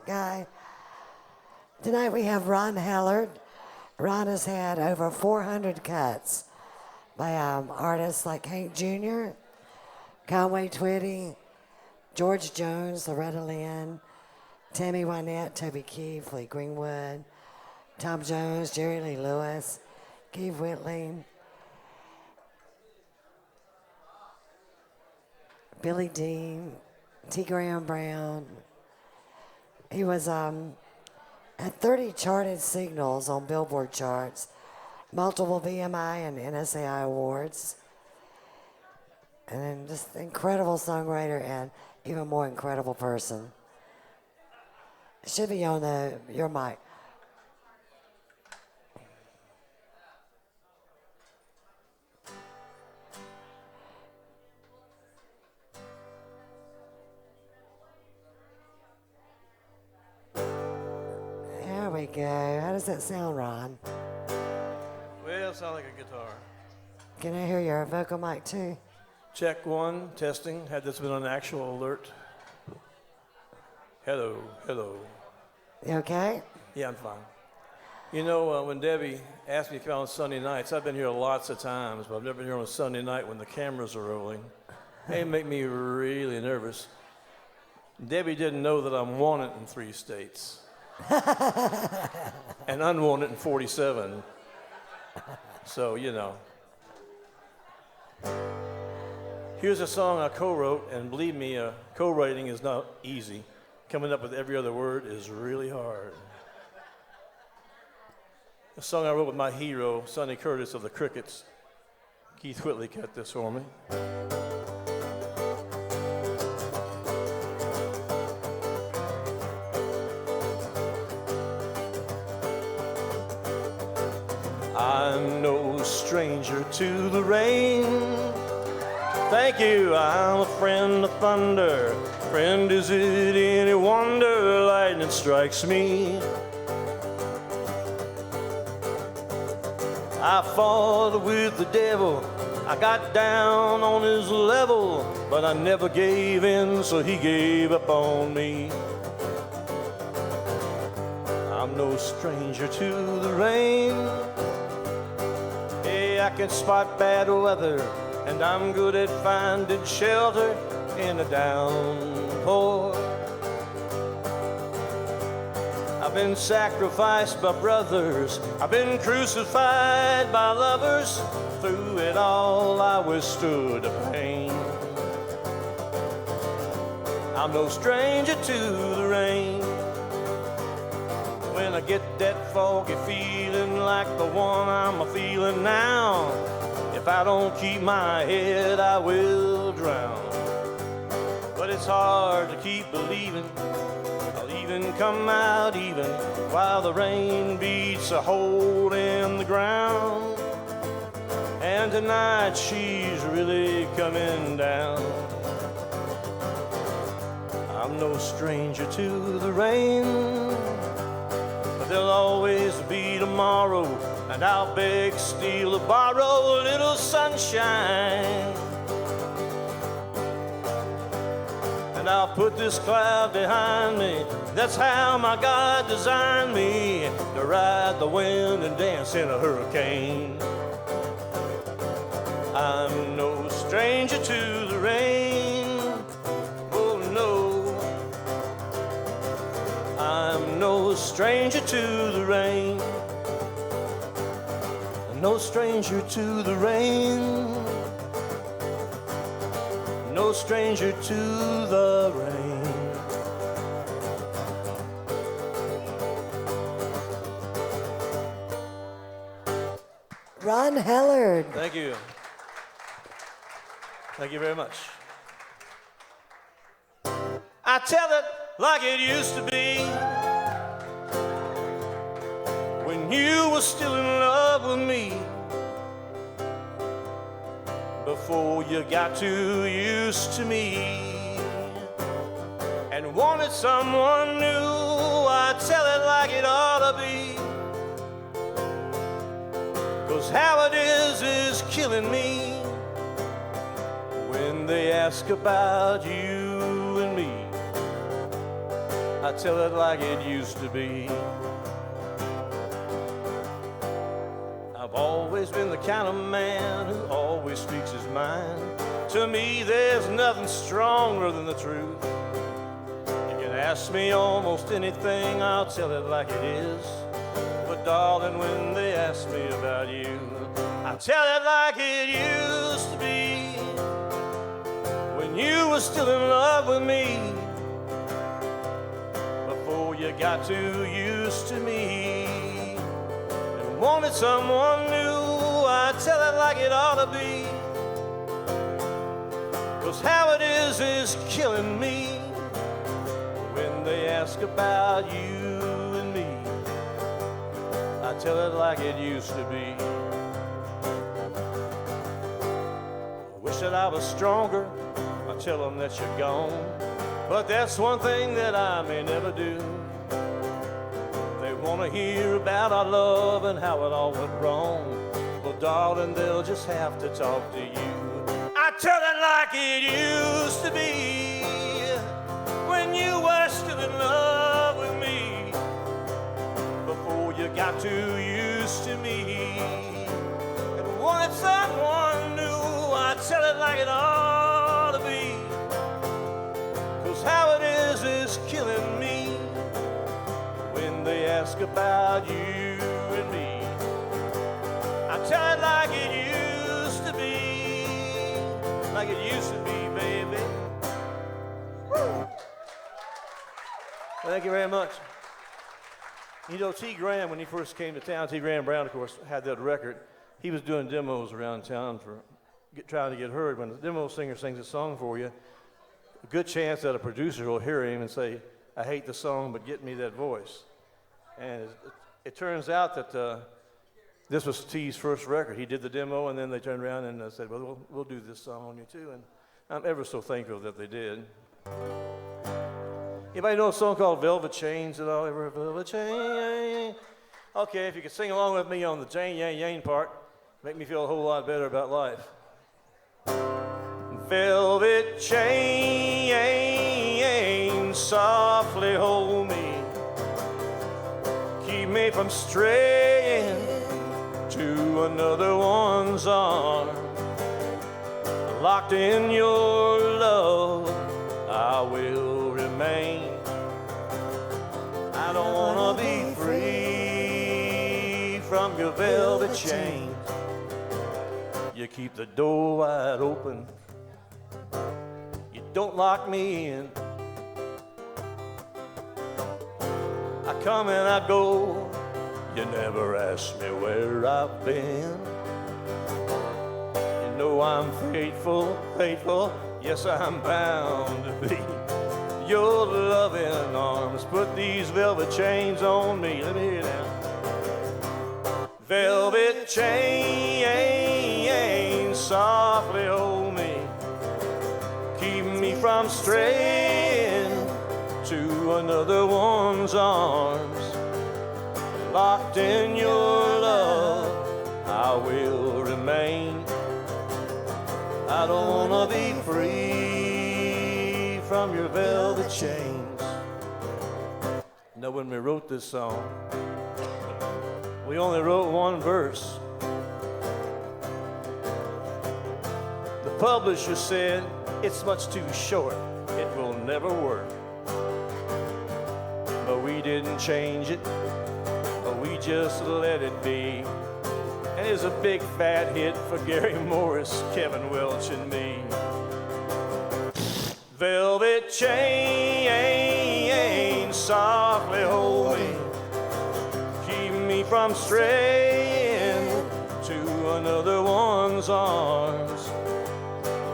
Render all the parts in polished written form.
guy. Tonight we have Ron Hellard. Ron has had over 400 cuts by artists like Hank Jr., Conway Twitty, George Jones, Loretta Lynn, Tammy Wynette, Toby Keith, Lee Greenwood, Tom Jones, Jerry Lee Lewis, Keith Whitley, Billie Dean, T. Graham Brown. He was had 30 charted singles on Billboard charts, multiple BMI and NSAI awards, and just incredible songwriter and even more incredible person. It should be on your mic. There we go. How does that sound, Ron? Well, it sounds like a guitar. Can I hear your vocal mic too? Check one, testing. Had this been an actual alert? Hello, hello. You okay? Yeah, I'm fine. You know, when Debbie asked me to come out on Sunday nights, I've been here lots of times, but I've never been here on a Sunday night when the cameras are rolling. It make me really nervous. Debbie didn't know that I'm wanted in 3 states and unwanted in 47. So, you know. Here's a song I co-wrote, and believe me, co-writing is not easy. Coming up with every other word is really hard. A song I wrote with my hero, Sonny Curtis of the Crickets. Keith Whitley cut this for me. I'm no stranger to the rain. Thank you, I'm a friend of thunder. Friend, is it any wonder lightning strikes me? I fought with the devil, I got down on his level, but I never gave in, so he gave up on me. I'm no stranger to the rain. Hey, I can spot bad weather, and I'm good at finding shelter in a downpour. I've been sacrificed by brothers, I've been crucified by lovers. Through it all I withstood the pain. I'm no stranger to the rain. When I get that foggy feeling like the one I'm a-feeling now, if I don't keep my head, I will drown. But it's hard to keep believing I'll even come out even while the rain beats a hole in the ground. And tonight she's really coming down. I'm no stranger to the rain, but there'll always be tomorrow, and I'll beg, steal, or borrow a little sunshine. And I'll put this cloud behind me. That's how my God designed me, to ride the wind and dance in a hurricane. I'm no stranger to the rain. Oh no, I'm no stranger to the rain. No stranger to the rain. No stranger to the rain. Ron Hellard. Thank you. Thank you very much. I tell it like it used to be, when you were still in love with me, before you got too used to me and wanted someone new. I tell it like it ought to be, 'cause how it is killing me when they ask about you and me. I tell it like it used to be. I've always been the kind of man who always speaks his mind. To me, there's nothing stronger than the truth. You can ask me almost anything, I'll tell it like it is. But darling, when they ask me about you, I tell it like it used to be. When you were still in love with me, before you got too used to me and wanted someone new, I tell it like it ought to be. 'Cause how it is killing me when they ask about you and me. I tell it like it used to be. I wish that I was stronger. I tell them that you're gone. But that's one thing that I may never do. They want to hear about our love and how it all went wrong. Well, darling, they'll just have to talk to you. I tell it like it used to be when you were still in love with me, before you got too used to me and wanted someone new. I tell it like it ought to be. 'Cause how it is killing me when they ask about you and me. I tell it like it used to be, like it used to be, baby. Woo. Thank you very much. You know, T. Graham, when he first came to town, T. Graham Brown, of course, had that record. He was doing demos around town for trying to get heard. When the demo singer sings a song for you, a good chance that a producer will hear him and say, I hate the song, but get me that voice. And it turns out that this was T's first record. He did the demo, and then they turned around and said, well, we'll do this song on you too. And I'm ever so thankful that they did. Anybody know a song called Velvet Chains at all? Ever Velvet Chain? Okay, if you could sing along with me on the Jane Yang Yang part, make me feel a whole lot better about life. Velvet chain, softly hold me, keep me from straying to another one's arm. Locked in your love, I will remain. I don't wanna be free from your velvet chain. You keep the door wide open, you don't lock me in. I come and I go, you never ask me where I've been. You know I'm faithful, faithful, yes I'm bound to be. Your loving arms put these velvet chains on me. Let me hear it now. Velvet chain, softly hold me, keep me from straying to another one's arms. Locked in your love, I will remain. I don't wanna be free from your velvet chains. You know, when we wrote this song, we only wrote one verse. The publisher said, it's much too short, it will never work. But we didn't change it, but we just let it be. And it's a big fat hit for Gary Morris, Kevin Welch, and me. Velvet chain, softly hold me, keep me from straying to another one's arms.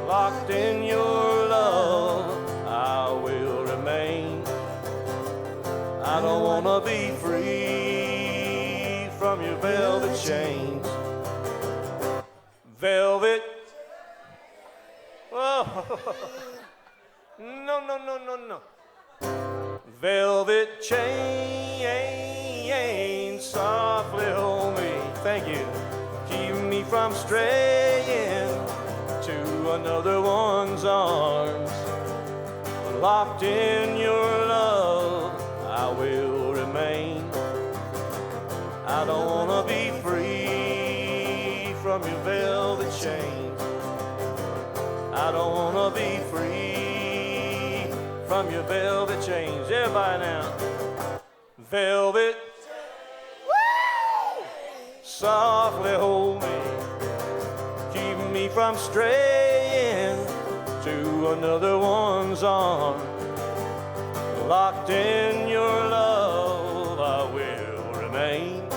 Locked in your love, I will remain. I don't wanna be free from your velvet chains. Velvet. Oh. No, no, no, no, no. Velvet chain, softly hold me. Thank you. Keep me from straying to another one's arms. Locked in your love, remain. I don't wanna be free from your velvet chains. I don't wanna be free from your velvet chains. Everybody now. Velvet, woo! Softly hold me, keep me from straying to another one's arms. Locked in your love, I will remain.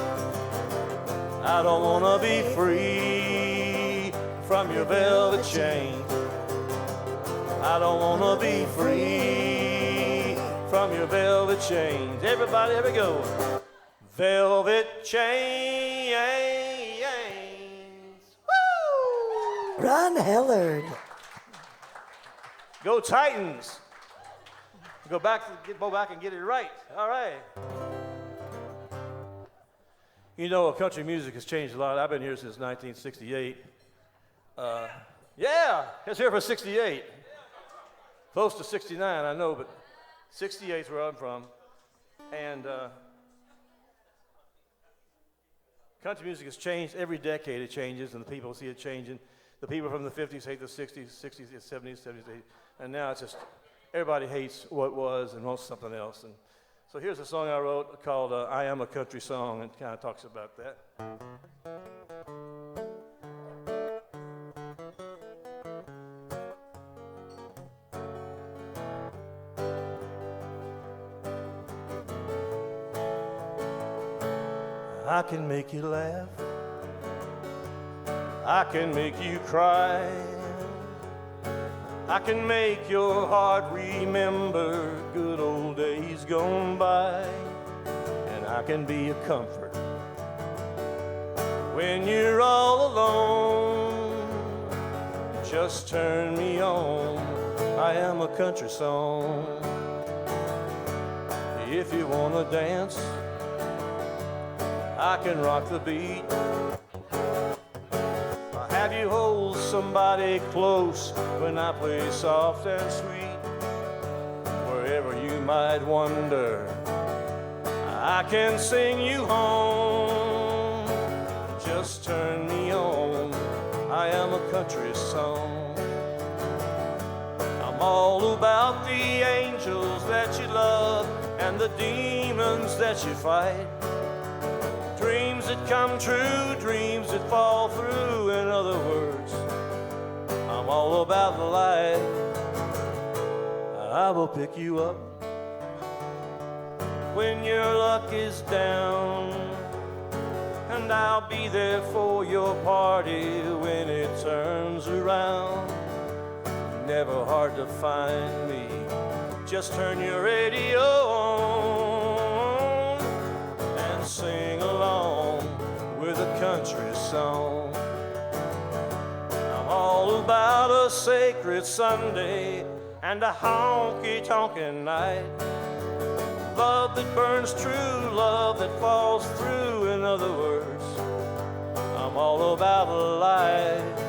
I don't wanna be free from your velvet chain. I don't wanna be free from your velvet chains. Everybody, here we go. Velvet chains. Woo! Ron Hellard. Go Titans. Go back and get it right. All right. You know, country music has changed a lot. I've been here since 1968. Yeah, it's here for 68. Close to 69, I know, but 68 is where I'm from. And country music has changed. Every decade it changes, and the people see it changing. The people from the 50s hate the 60s, 60s, 70s, 70s, 80s. And now it's just, everybody hates what was and wants something else. And so here's a song I wrote called I Am a Country Song, and it kind of talks about that. I can make you laugh, I can make you cry, I can make your heart remember good old days gone by, and I can be a comfort when you're all alone. Just turn me on, I am a country song. If you wanna dance, I can rock the beat. I'll have you hold somebody close when I play soft and sweet. Wherever you might wander, I can sing you home. Just turn me on, I am a country song. I'm all about the angels that you love and the demons that you fight. Dreams that come true, dreams that fall through. In other words, I'm all about the light. I will pick you up when your luck is down, and I'll be there for your party when it turns around. Never hard to find me, just turn your radio on and sing along with a country song. I'm all about a sacred Sunday and a honky-tonkin' night. Love that burns true, love that falls through. In other words, I'm all about life.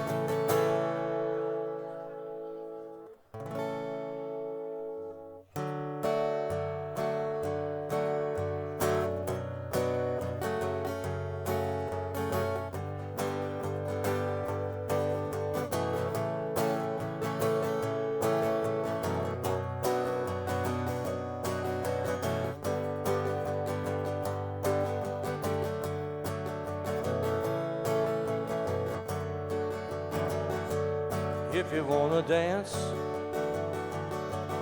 If you wanna dance,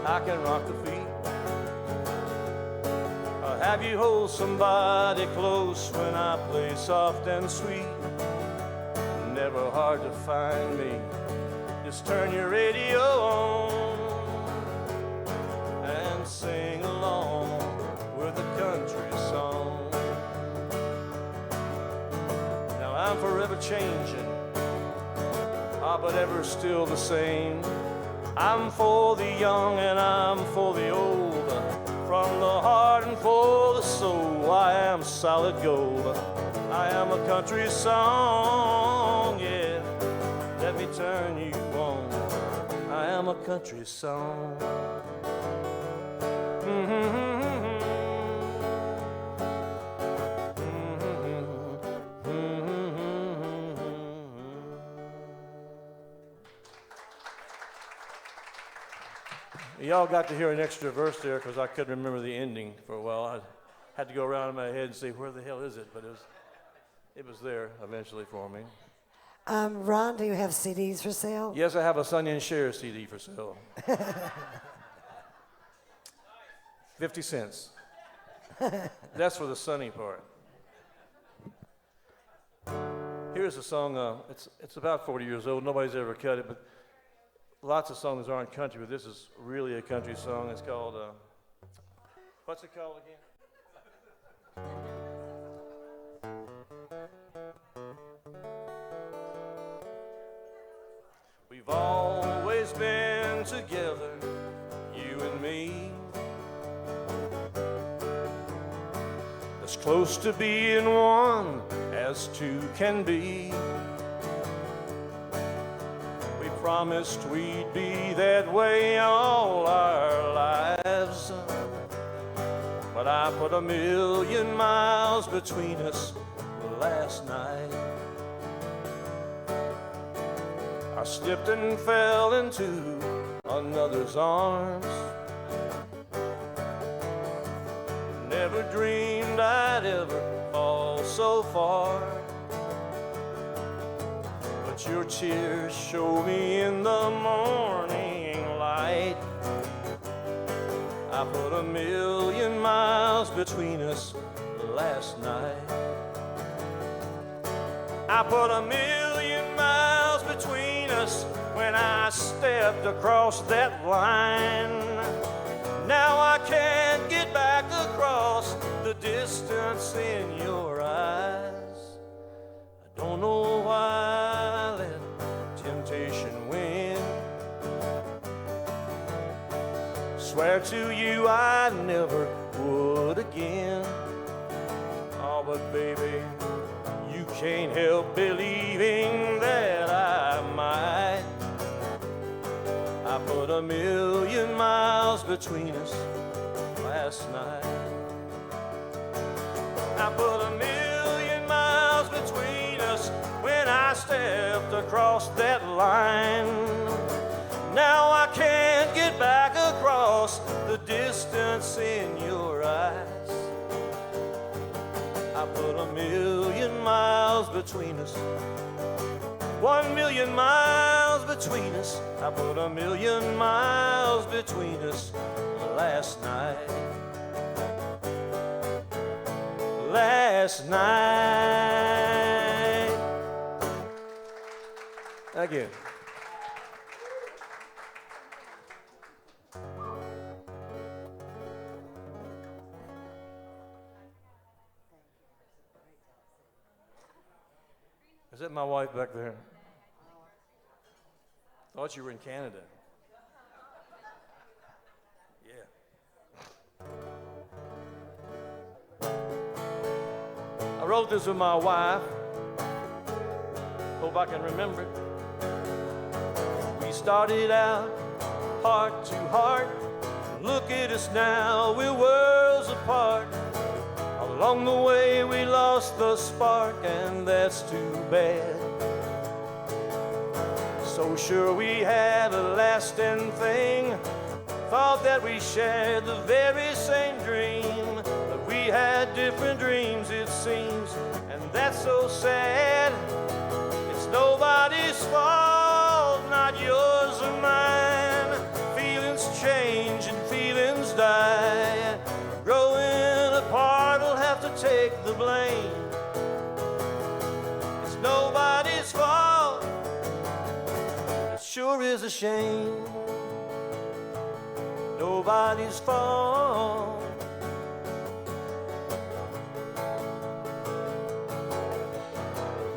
I can rock the feet. I'll have you hold somebody close when I play soft and sweet. Never hard to find me, just turn your radio on and sing along with a country song. Now I'm forever changing, but ever still the same. I'm for the young and I'm for the old, from the heart and for the soul. I am solid gold, I am a country song, yeah. Let me turn you on, I am a country song. Y'all got to hear an extra verse there because I couldn't remember the ending for a while. I had to go around in my head and see where the hell is it, but it was there eventually for me. Ron, do you have CDs for sale? Yes, I have a Sonny and Cher CD for sale. 50 cents. That's for the sunny part. Here's a song, it's about 40 years old. Nobody's ever cut it, but lots of songs aren't country, but this is really a country song. It's called, what's it called again? We've always been together, you and me, as close to being one as two can be. We promised we'd be that way all our lives, but I put 1,000,000 miles between us last night. I slipped and fell into another's arms. Never dreamed I'd ever fall so far, but your tears show me in the morning light. I put 1,000,000 miles between us last night. I put 1,000,000 miles between us when I stepped across that line. Now I can't get back across the distance in your eyes. I don't know why I let temptation win. Swear to you I never would again. Oh, but baby, you can't help believing that I might. I put 1,000,000 miles between us last night. I put 1,000,000 miles between us when I stepped across that line. Now I can't get back across the distance in your eyes. I put 1,000,000 miles between us. 1,000,000 miles between us. I put 1,000,000 miles between us last night. Last night. Again. Is that my wife back there? Thought you were in Canada. Yeah. I wrote this with my wife. Hope I can remember it. We started out heart to heart. Look at us now, we're worlds apart. Along the way we lost the spark, and that's too bad. So sure we had a lasting thing. Thought that we shared the very same dream, but we had different dreams it seems, and that's so sad. It's nobody's fault, not yours or mine. Feelings change and feelings die. Growing apart will have to take the blame. It's nobody's fault. It sure is a shame. Nobody's fault.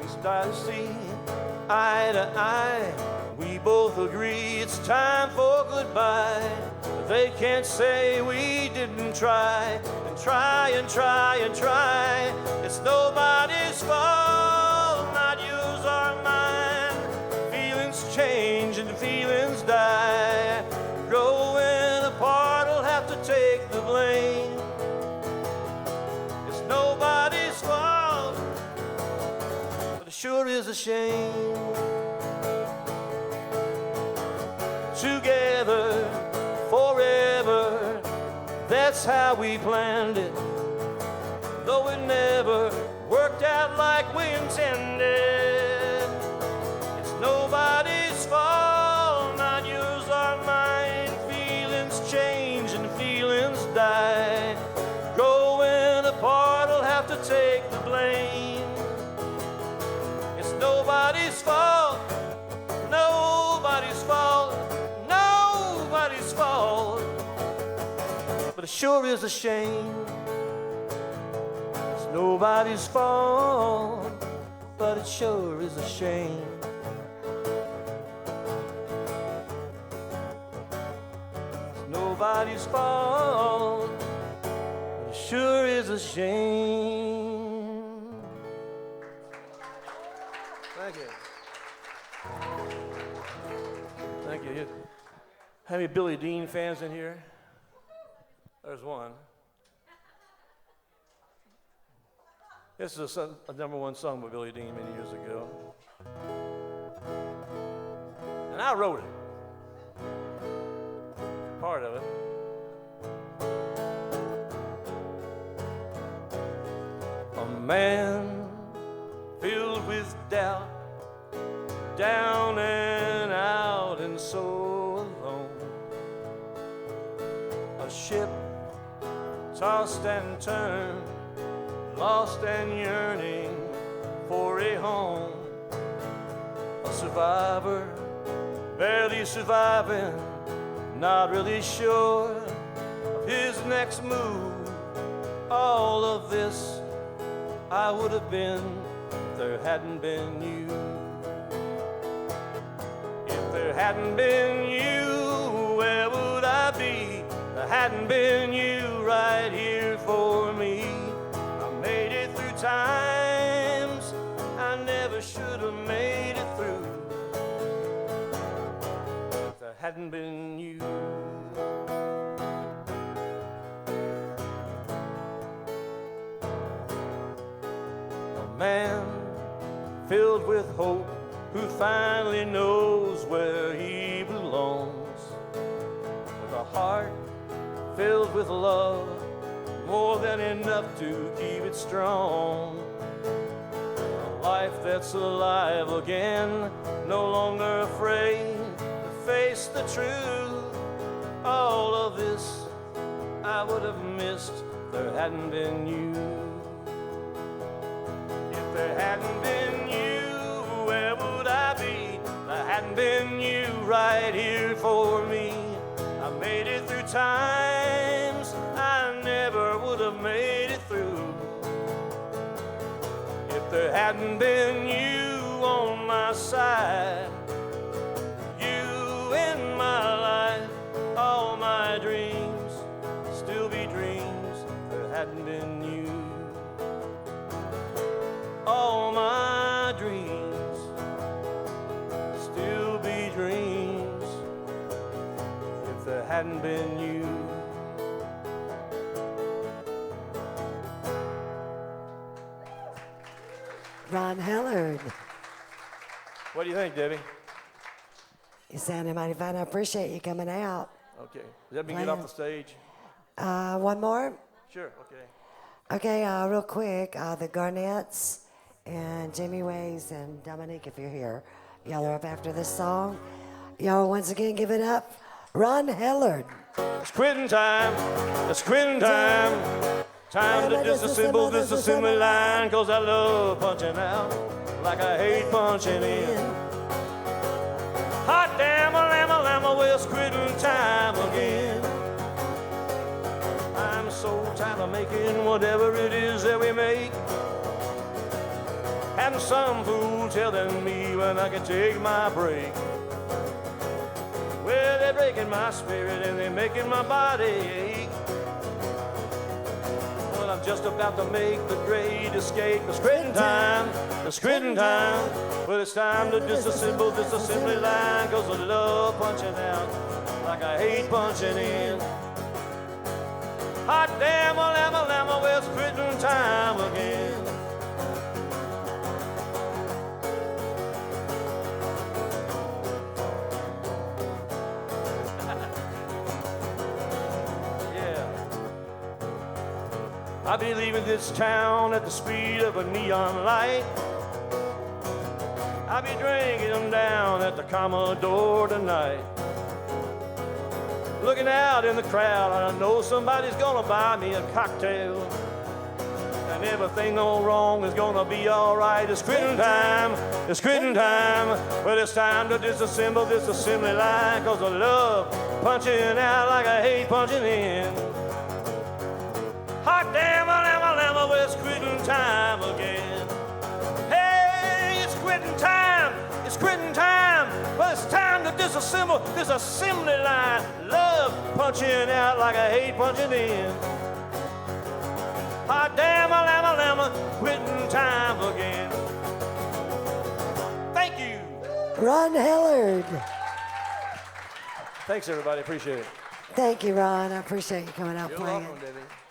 We started to see eye to eye. We both agree it's time for goodbye. But they can't say we didn't try and try and try and try. It's nobody's fault, not yours or mine. Feelings change and feelings die. Growing apart will have to take the blame. It's nobody's fault, but it sure is a shame. Together forever. how we planned it, though it never worked out like we intended. It's nobody's fault, not yours or mine. Feelings change and feelings die. Growing apart will have to take the blame. It's nobody's fault, nobody's fault, nobody's fault. But it sure is a shame. It's nobody's fault, but it sure is a shame. It's nobody's fault, but it sure is a shame. Thank you. Thank you. How many Billie Dean fans in here? There's one. This is a number one song by Billie Dean many years ago. And I wrote it. Part of it. A man filled with doubt, down and out and so alone. A ship tossed and turned, lost and yearning for a home. A survivor, barely surviving, not really sure of his next move. All of this I would have been if there hadn't been you. If there hadn't been you, where would I be? There hadn't been you right here for me. I made it through times I never should have made it through. If there hadn't been you. A man filled with hope who finally knows where he belongs. With a heart filled with love, more than enough to keep it strong. A life that's alive again, no longer afraid to face the truth. All of this I would have missed if there hadn't been you. If there hadn't been you, where would I be? There hadn't been you right here for me. I made it through times I never would have made it through. If there hadn't been you on my side, you in my life, all my dreams still be dreams. If there hadn't been you, all my dreams still be dreams. If there hadn't been you. Ron Hellard. What do you think, Debbie? You sounded mighty fine. I appreciate you coming out. Okay. Let me get off the stage. One more? Sure, okay. Okay, real quick. The Garnetts and Jimmy Ways and Dominique, if you're here. Y'all are up after this song. Y'all once again give it up. Ron Hellard. It's quitting time. It's quitting time. Time to disassemble this assembly line, 'cause I love punching out like I hate punching in. Hot damn, a llama, well, it's quitting time again. I'm so tired of making whatever it is that we make. Having some fool telling me when I can take my break. Well, they're breaking my spirit and they're making my body ache. Well, I'm just about to make the great escape. It's quitting time, it's quitting time. Well, it's time to disassemble this assembly line, 'cause I love punching out like I hate punching in. Hot damn, a llama, well, it's quitting time again. I'll be leaving this town at the speed of a neon light. I'll be drinking them down at the Commodore tonight. Looking out in the crowd, I know somebody's gonna buy me a cocktail. And everything going wrong is gonna be alright. It's quitting time, it's quitting time. Well, it's time to disassemble this assembly line, 'cause I love punching out like I hate punching in. Hot damn, well, it's quitting time again. Hey, it's quitting time, it's quitting time. Well, it's time to disassemble this assembly line. Love punching out like I hate punching in. Hot damn, quitting time again. Thank you. Ron Hellard. Thanks, everybody. Appreciate it. Thank you, Ron. I appreciate you coming out You're playing. welcome, Debbie.